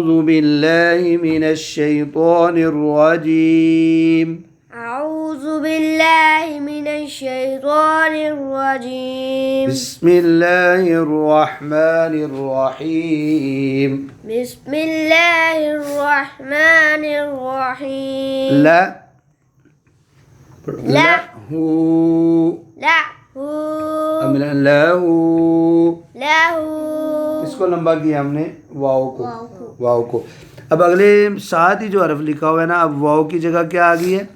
अऊज़ु बिल्लाहि मिनश्शैतानिर्रजीम। अऊज़ु बिल्लाहि मिनश्शैतानिर्रजीम। बिस्मिल्लाहिर्रहमानिर्रहीम। बिस्मिल्लाहिर्रहमानिर्रहीम। लहू लहू लहू। लहू। इसको लंबा किया हमने वाव को। अब अगले साथ ही जो हरफ लिखा हुआ है ना, अब वाव की जगह क्या आ गई है?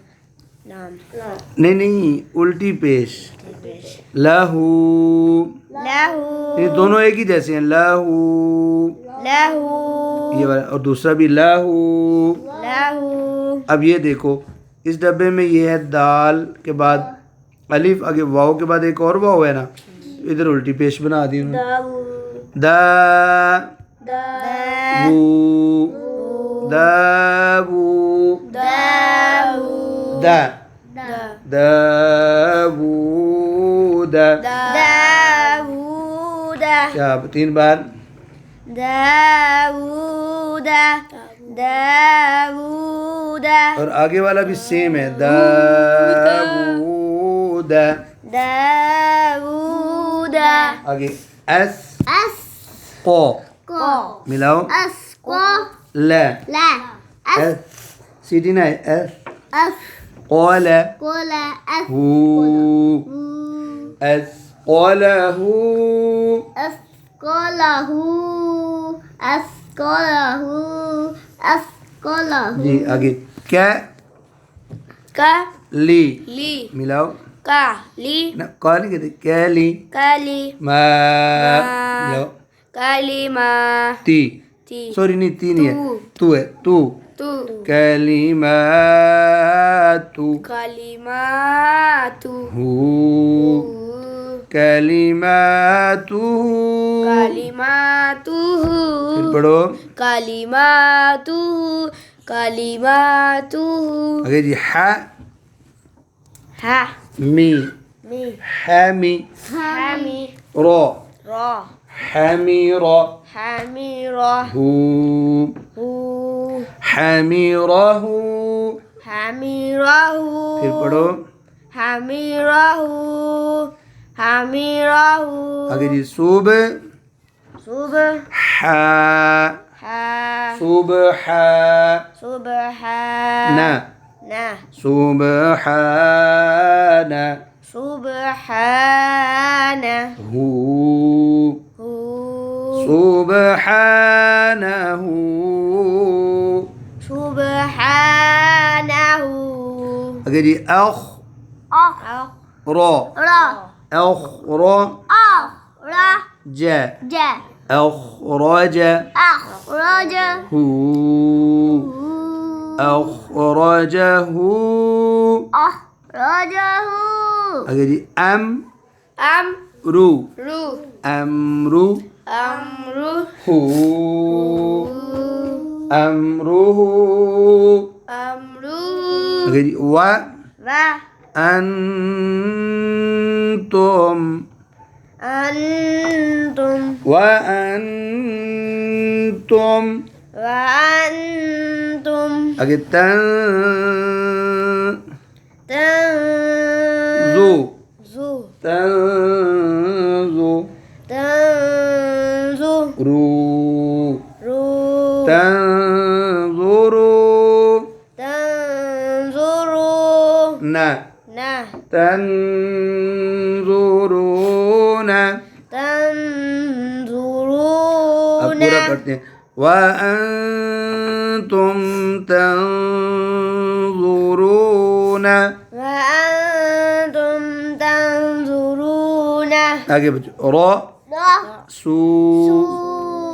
नहीं, उल्टी पेश। लहू। लहू। ये दोनों एक ही जैसे हैं। लहू लहू। ये वाला, और दूसरा भी लहू। लहू। अब ये देखो, इस डब्बे में ये है दाल के बाद अलिफ, आगे वाव के बाद एक और वाव है ना, इधर उल्टी पेश बना दी उन्होंने। दा वू दावू दा दावूद। दाऊदा। क्या 3 बार? दाऊदा दाऊदा। और आगे वाला भी सेम है, दावूद। दाऊदा। आगे एस अस को को मिलाओ। अस को ल ला अस एस सीटी ना है, एस अस قال कोला अस هو एस قاله अस कोलाहू अस कोलाहू अस कोलाहू। जी आगे क्या का ली ली मिलाओ का ली ना, कौन नहीं कहते, क्या ली काली मा मिलाओ। कालीमा ती ती सॉरी नहीं, ती नहीं है, तू है, तू तू कलिमातु कालीमातु हू कलिमातुहू। कालीमातुहु फिर पढ़ो कालीमातुहु कालीमातुहु। आगे जी हा हा मी मी हामी हामी रो रा हमीरा हमीरा हू हु हमीराहू। हमीराहु फिर पढ़ो हमीराहु हमीराहु। आगे जी सुबह सुबह हा हा सुबह सुबहाना ना सुबहाना सुबहाना हू हु सुबहानहू। सुबहानहु। आगे जी अख रो रा अख रो रा जा जा أخرج أخرجه أخرجه أخرجه أجي أم أم رو رو أمرو أمره أمره أمره أجي و و أنتم أنتم وأنتم وأنتم أجي تنزو تنزو تنزو رو رو تنظروا تنظروا نا نا تنظرون अब تنظرون पूरा पढ़ते हैं وأنتم تنظرون। وأنتم تنظرون आगे बच्चों रा सू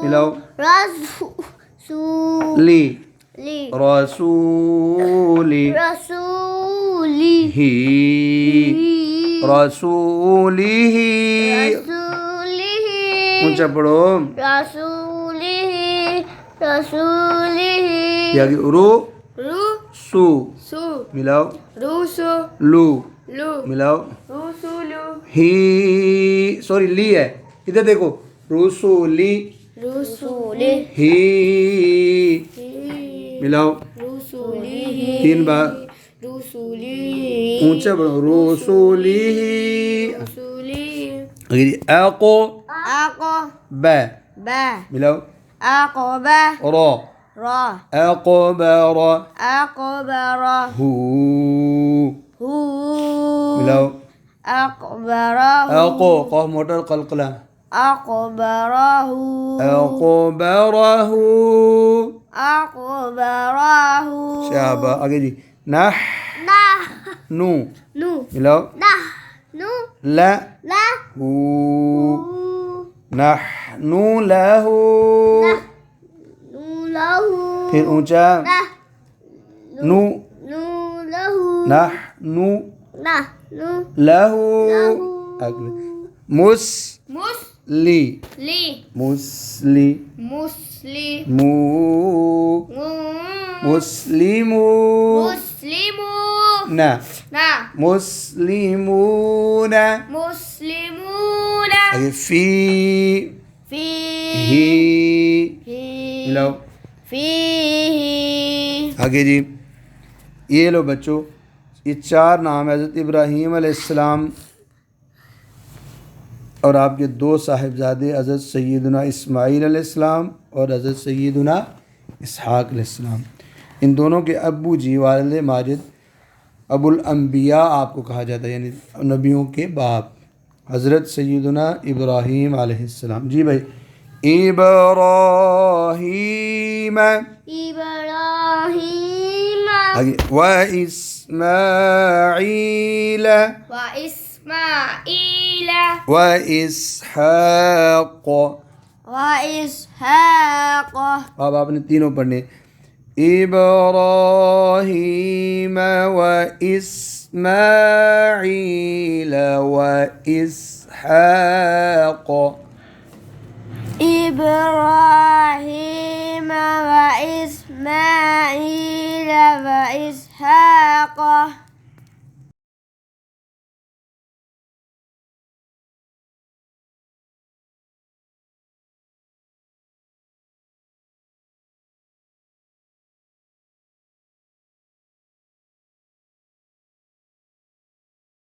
मिलाओ ली रसूली रसूली ही रसूलिही रसूलिही ऊंचा पढ़ो रसूलिही रसूलिही। आगे रू रू सू सु मिलाओ रूसु लू लू मिलाओ रूसुलु ही सॉरी ली है, इधर देखो रूसूली रूसुली ही मिलाओ, रुसुलिही 3 बार रुसुलिही ऊंचा बढ़ो, रुसुलिही। रुसुलिही आगे जी अको आको बा बा मिलाओ, अक़बा रा रा अक़बरा अक़बरहु हू मिलाओ, अक़बरहु अको कफ मोटर कलकला अक़बरहु अक़बरहू अक़बरहु शाबा। आगे जी नह ना नू नु मिलाओ, ना नु ला ला हू नहनु लहू। नु लहु फिर ऊंचा ना नू नु लहु नहनु ना नु लहू। अगले मुस मुस्ली मुस्ली मुस्ली मू मु मुस्लिमू मुस्लिमून ना ना मुस्लिमूना। मुस्लिमून आगे फी फी ही ही मिलाओ। फीही आगे जी ये लो बच्चों, ये 4 नाम है हज़रत इब्राहीम अलैहिस्सलाम और आपके 2 साहिबजादे हज़रत सैयदना इस्माईल अलैहिस्सलाम और हज़रत सैयदना इसहाक़ अलैहिस्सलाम। इन दोनों के अब्बू जी वालिद माजिद अबुल अंबिया आपको कहा जाता है, यानी नबियों के बाप हज़रत सैयदना इब्राहीम अलैहिस्सलाम। जी भाई इब्राहीम इब्राहीम आगे व इस्माईल व इस्माईल व इसहाक़। व इसहाक़ अब आपने तीनों पढ़ने, इब्राहीम व इस्माईल व इसहाक़। इब्राहीम व इस्माईल व इसहाक़